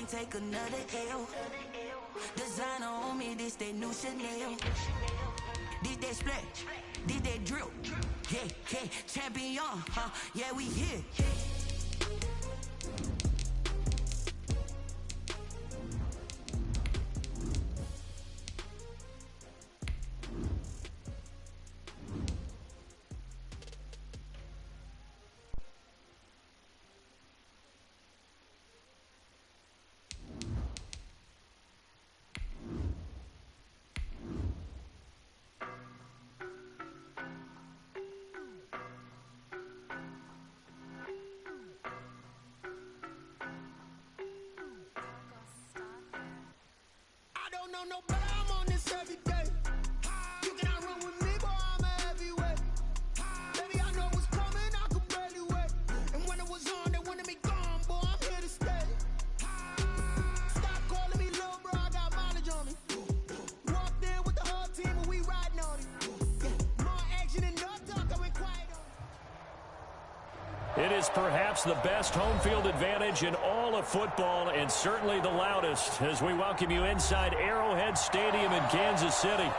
take another L. Designer on me, this they new Chanel. This they splash, this they drill. Yeah, yeah, champion, huh? Yeah, we here. No, but I'm on this every day. You cannot run with me, boy, I'm a heavyweight. Baby, I know what's coming, I can barely wait. And when it was on, they wanted me gone, boy, I'm here to stay. Stop calling me little bro, I got mileage on me. Walked in with the whole team and we riding on it. More action and no talk, I went quiet on it. It is perhaps the best home field advantage in all of football, and certainly the loudest, as we welcome you inside Arrowhead Stadium in Kansas City.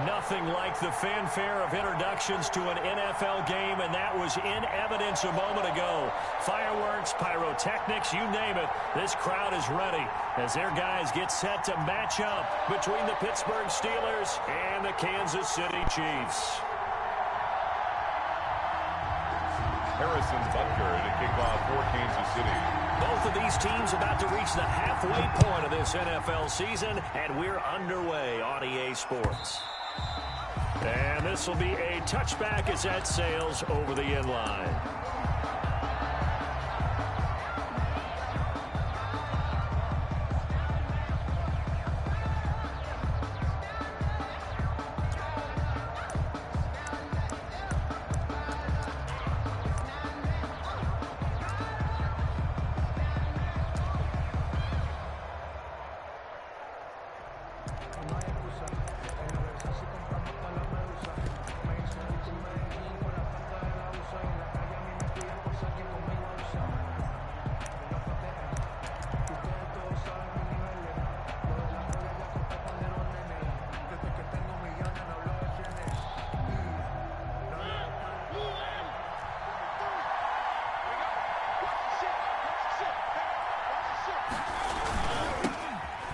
Nothing like the fanfare of introductions to an NFL game, and that was in evidence a moment ago. Fireworks, pyrotechnics, you name it. This crowd is ready as their guys get set to match up between the Pittsburgh Steelers and the Kansas City Chiefs. Harrison Butker to kick off for Kansas City. Both of these teams about to reach the halfway point of this NFL season, and we're underway on EA Sports. And this will be a touchback as that sails over the end line.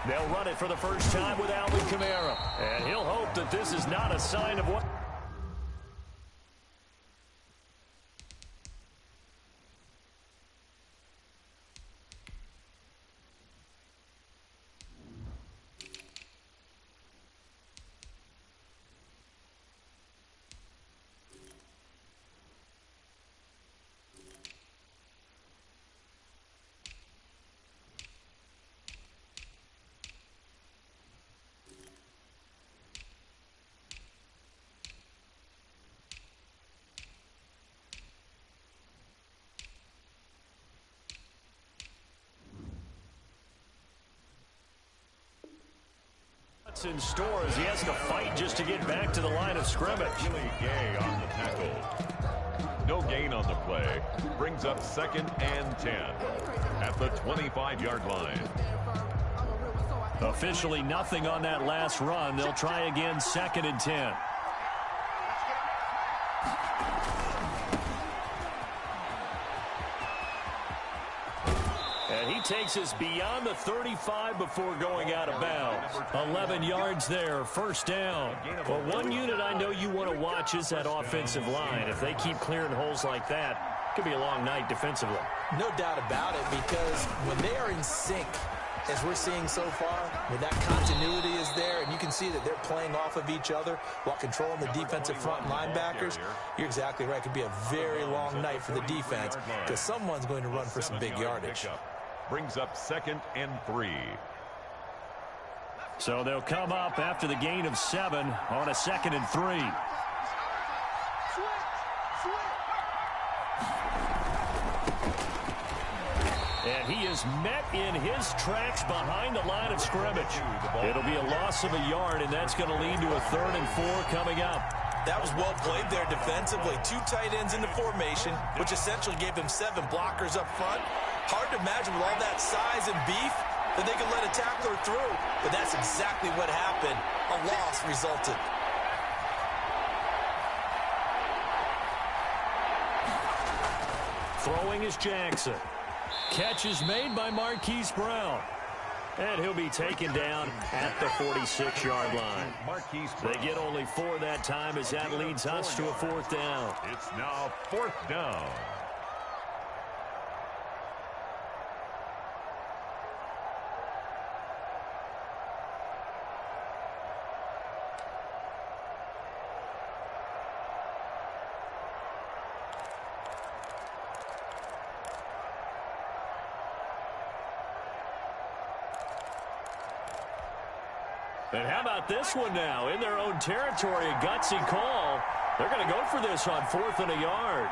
They'll run it for the first time with Alvin Kamara. And he'll hope that this is not a sign of what... in store as he has to fight just to get back to the line of scrimmage. Really Gay on the tackle. No gain on the play. Brings up 2nd and 10 at the 25-yard line. Officially nothing on that last run. They'll try again 2nd and 10. Takes us beyond the 35 before going out of bounds. 11 yards there, first down. Well, one unit I know you want to watch is that offensive line. If they keep clearing holes like that, it could be a long night defensively. No doubt about it, because when they are in sync, as we're seeing so far, when that continuity is there, and you can see that they're playing off of each other while controlling the defensive front linebackers, you're exactly right. It could be a very long night for the defense because someone's going to run for some big yardage. Brings up 2nd and 3. So they'll come up after the gain of 7 on a 2nd and 3. And he is met in his tracks behind the line of scrimmage. It'll be a loss of a yard, and that's going to lead to a 3rd and 4 coming up. That was well played there defensively. 2 tight ends in the formation, which essentially gave them 7 blockers up front. Hard to imagine with all that size and beef, that they could let a tackler through, but that's exactly what happened. A loss resulted. Throwing is Jackson. Catch is made by Marquise Brown. And he'll be taken down at the 46-yard line. They get only 4 that time as that leads us to a 4th down. It's now 4th down. And how about this one now? In their own territory, a gutsy call. They're going to go for this on 4th and a yard.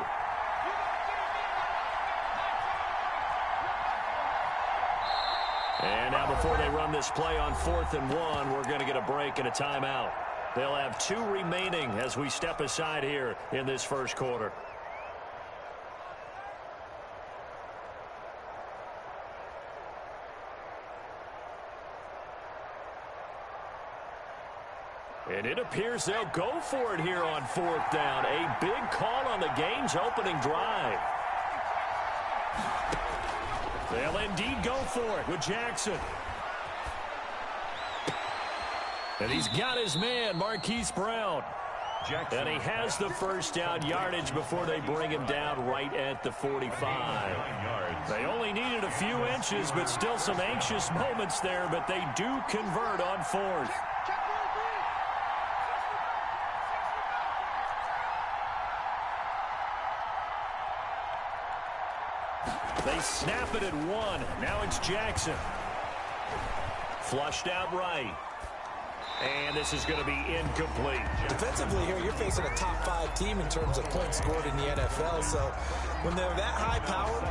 And now before they run this play on 4th and 1, we're going to get a break and a timeout. They'll have 2 remaining as we step aside here in this first quarter. And it appears they'll go for it here on 4th down. A big call on the game's opening drive. They'll indeed go for it with Jackson. And he's got his man, Marquise Brown. Jackson. And he has the first down yardage before they bring him down right at the 45. They only needed a few inches, but still some anxious moments there, but they do convert on 4th. They snap it at 1. Now it's Jackson. Flushed out right. And this is going to be incomplete. Defensively here, you're facing a top 5 team in terms of points scored in the NFL. So when they're that high powered,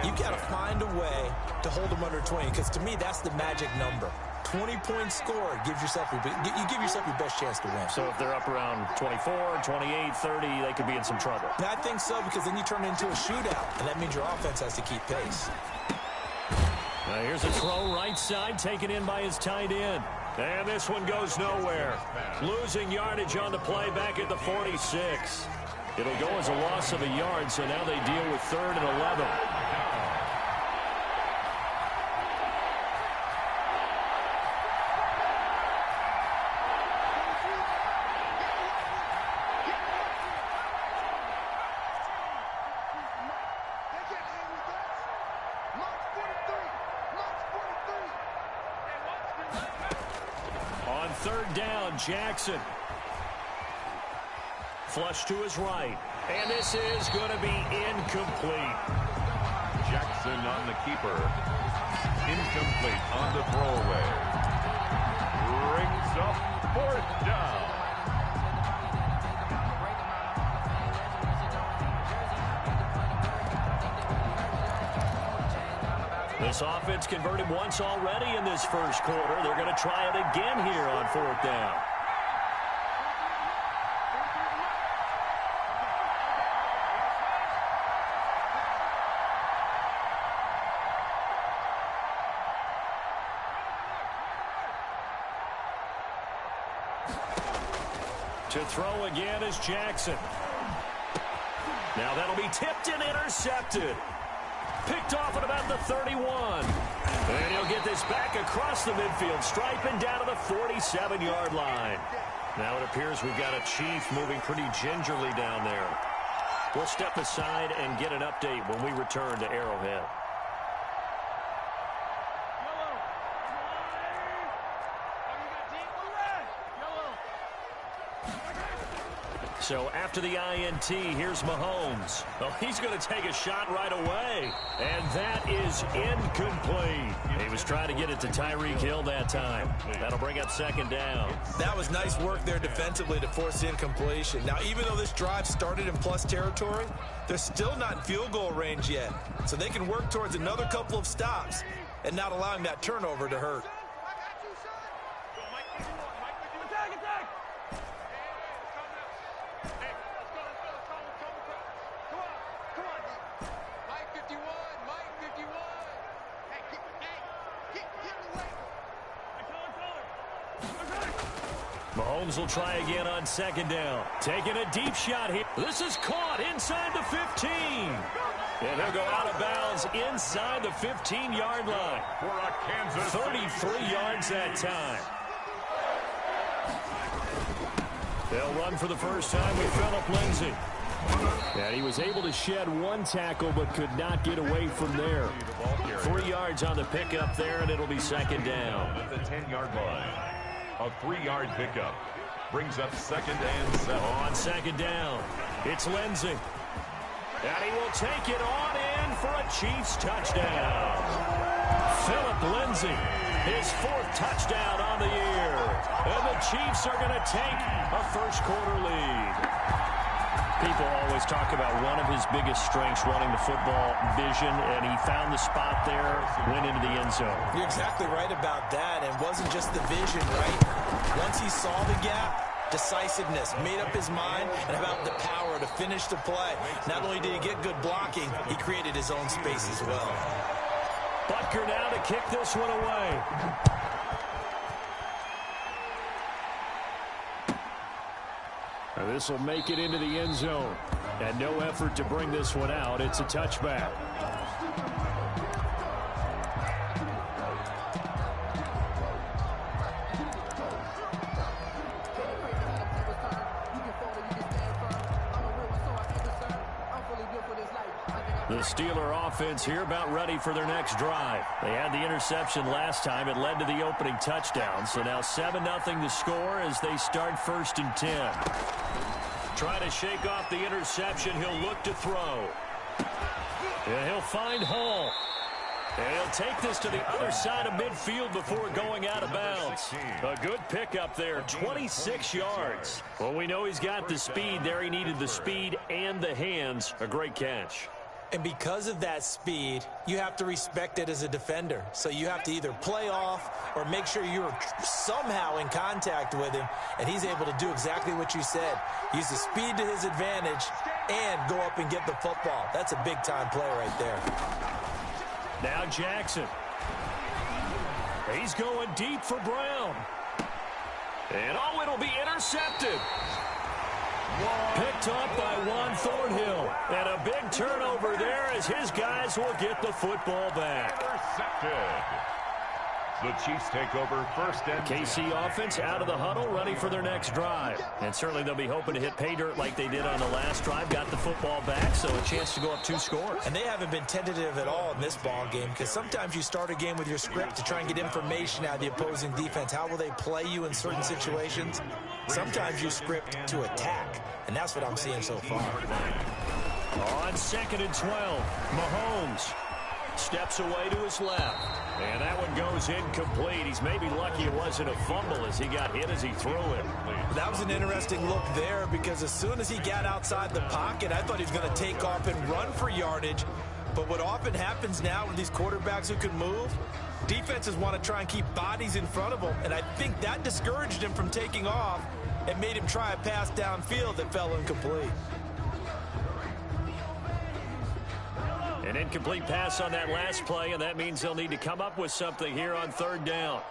you got to find a way to hold them under 20. Because to me, that's the magic number. 20 points scored gives yourself you give yourself your best chance to win. So if they're up around 24, 28, 30, they could be in some trouble. I think so, because then you turn it into a shootout, and that means your offense has to keep pace. Now here's a throw right side taken in by his tight end. And this one goes nowhere. Losing yardage on the play back at the 46. It'll go as a loss of a yard, so now they deal with 3rd and 11. On 3rd down, Jackson. Flush to his right. And this is going to be incomplete. Jackson on the keeper. Incomplete on the throwaway. Brings up 4th down. This offense converted once already in this first quarter. They're going to try it again here on 4th down. To throw again is Jackson. Now that'll be tipped and intercepted. Picked off at about the 31. And he'll get this back across the midfield stripe and down to the 47-yard line. Now it appears we've got a Chief moving pretty gingerly down there. We'll step aside and get an update when we return to Arrowhead. So after the INT, here's Mahomes. Well, he's going to take a shot right away. And that is incomplete. He was trying to get it to Tyreek Hill that time. That'll bring up 2nd down. That was nice work there defensively to force incompletion. Now, even though this drive started in plus territory, they're still not in field goal range yet. So they can work towards another couple of stops and not allowing that turnover to hurt. Mahomes will try again on second down. Taking a deep shot here. This is caught inside the 15. And he'll go out of bounds inside the 15-yard line. For a Kansas 33 yards that time. They'll run for the first time with Phillip Lindsay. And he was able to shed one tackle but could not get away from there. 3 yards on the pickup there, and it'll be second down. At the 10-yard line. A 3-yard pickup. Brings up second and 7. On second down, it's Lindsay. And he will take it on in for a Chiefs touchdown. Phillip Lindsay, his 4th touchdown on the year. And the Chiefs are going to take a first-quarter lead. People always talk about one of his biggest strengths running the football, vision, and he found the spot there, went into the end zone. You're exactly right about that. It wasn't just the vision, right? Once he saw the gap, decisiveness, made up his mind, and about the power to finish the play. Not only did he get good blocking, he created his own space as well. Butker now to kick this one away. This will make it into the end zone. And no effort to bring this one out. It's a touchback. The Steeler offense here about ready for their next drive. They had the interception last time. It led to the opening touchdown. So now 7-0 the score as they start 1st and 10. Try to shake off the interception. He'll look to throw. And he'll find Hall. And he'll take this to the other side of midfield before going out of bounds. A good pickup there, 26 yards. Well, we know he's got the speed there. He needed the speed and the hands. A great catch. And because of that speed, you have to respect it as a defender. So you have to either play off or make sure you're somehow in contact with him. And he's able to do exactly what you said. Use the speed to his advantage and go up and get the football. That's a big-time play right there. Now Jackson. He's going deep for Brown. And oh, it'll be intercepted. Picked up by Juan Thornhill. And a big turnover there as his guys will get the football back. Intercepted. The Chiefs take over 1st and 10. KC offense out of the huddle, ready for their next drive. And certainly they'll be hoping to hit pay dirt like they did on the last drive. Got the football back, so a chance to go up 2 scores. And they haven't been tentative at all in this ball game because sometimes you start a game with your script to try and get information out of the opposing defense. How will they play you in certain situations? Sometimes you script to attack, and that's what I'm seeing so far. On 2nd and 12, Mahomes steps away to his left. And that one goes incomplete. He's maybe lucky it wasn't a fumble as he got hit as he threw it. That was an interesting look there because as soon as he got outside the pocket, I thought he was going to take off and run for yardage. But what often happens now with these quarterbacks who can move, defenses want to try and keep bodies in front of them. And I think that discouraged him from taking off and made him try a pass downfield that fell incomplete. An incomplete pass on that last play, and that means they'll need to come up with something here on 3rd down.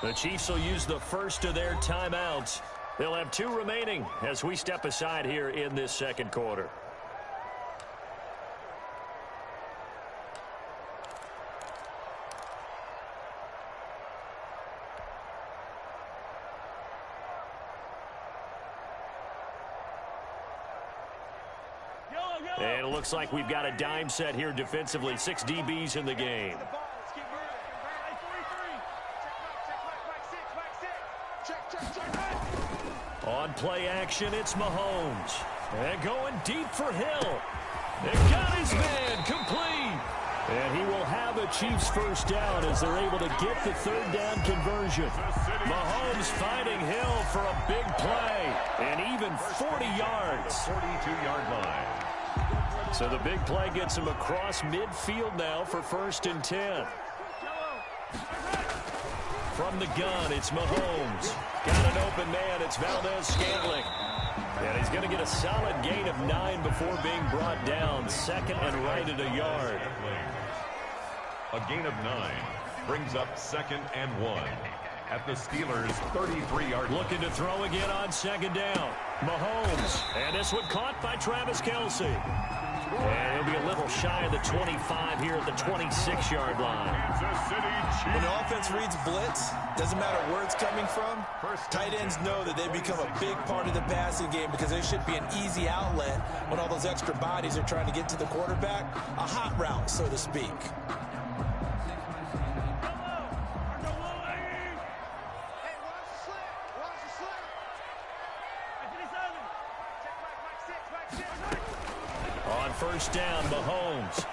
The Chiefs will use the first of their timeouts. They'll have 2 remaining as we step aside here in this 2nd quarter. And it looks like we've got a dime set here defensively. 6 DBs in the game. On play action, it's Mahomes. And going deep for Hill. And got his man complete. And he will have a Chiefs first down as they're able to get the 3rd down conversion. Mahomes finding Hill for a big play. And even 40 yards. 42-yard line. So the big play gets him across midfield now for 1st and 10. From the gun, it's Mahomes. Got an open man, it's Valdez-Scantling. And he's going to get a solid gain of 9 before being brought down. 2nd and right at a yard. A gain of 9 brings up 2nd and 1. at the Steelers' 33-yard line. Looking to throw again on second down. Mahomes. And this one caught by Travis Kelce. And he'll be a little shy of the 25 here at the 26-yard line. When the offense reads blitz, doesn't matter where it's coming from, tight ends know that they become a big part of the passing game because there should be an easy outlet when all those extra bodies are trying to get to the quarterback. A hot route, so to speak. On first down, Mahomes.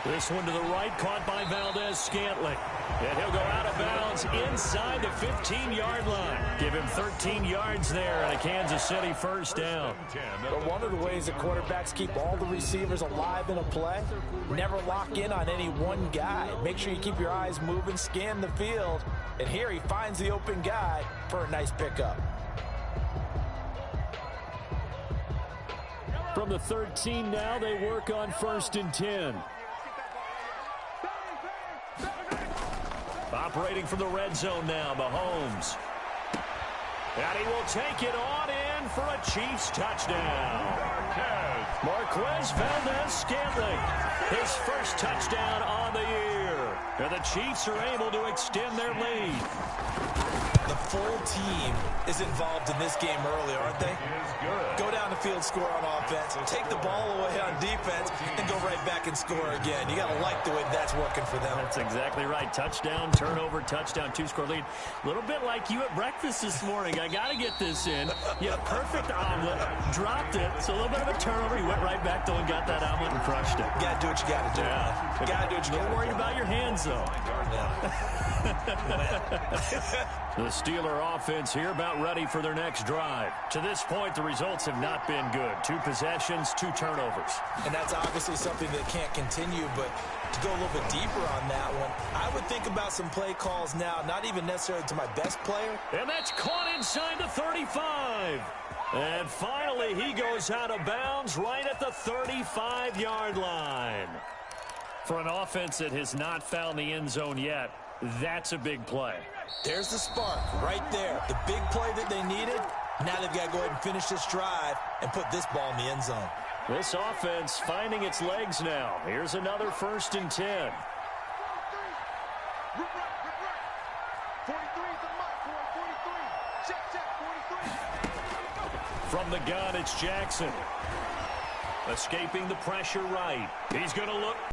This one to the right, caught by Valdez-Scantling. And he'll go out of bounds inside the 15-yard line. Give him 13 yards there and a Kansas City first down. But one of the ways that quarterbacks keep all the receivers alive in a play, never lock in on any one guy. Make sure you keep your eyes moving, scan the field. And here he finds the open guy for a nice pickup. From the 13 now, they work on 1st and 10. Operating from the red zone now, Mahomes. And he will take it on in for a Chiefs touchdown. Marquez Valdez-Scantling, his first touchdown on the year. And the Chiefs are able to extend their lead. The full team is involved in this game early, aren't they? Go down the field, score on offense, take the ball away on defense, and go right back and score again. You got to like the way that's working for them. That's exactly right. Touchdown, turnover, touchdown, 2-score lead. A little bit like you at breakfast this morning. I got to get this in. You had a perfect omelet, dropped it, so a little bit of a turnover. You went right back, though, and got that omelet and crushed it. You got to do what you got to do. Yeah. Got to do what you got to do. Don't worry about your hands, though. The Steeler offense here about ready for their next drive. To this point, the results have not been good. 2 possessions, 2 turnovers. And that's obviously something that can't continue, but to go a little bit deeper on that one, I would think about some play calls now, not even necessarily to my best player. And that's caught inside the 35. And finally, he goes out of bounds right at the 35-yard line. For an offense that has not found the end zone yet, that's a big play. There's the spark right there. The big play that they needed. Now they've got to go ahead and finish this drive and put this ball in the end zone. This offense finding its legs now. Here's another 1st and 10. From the gun, it's Jackson. Escaping the pressure right. He's going to look.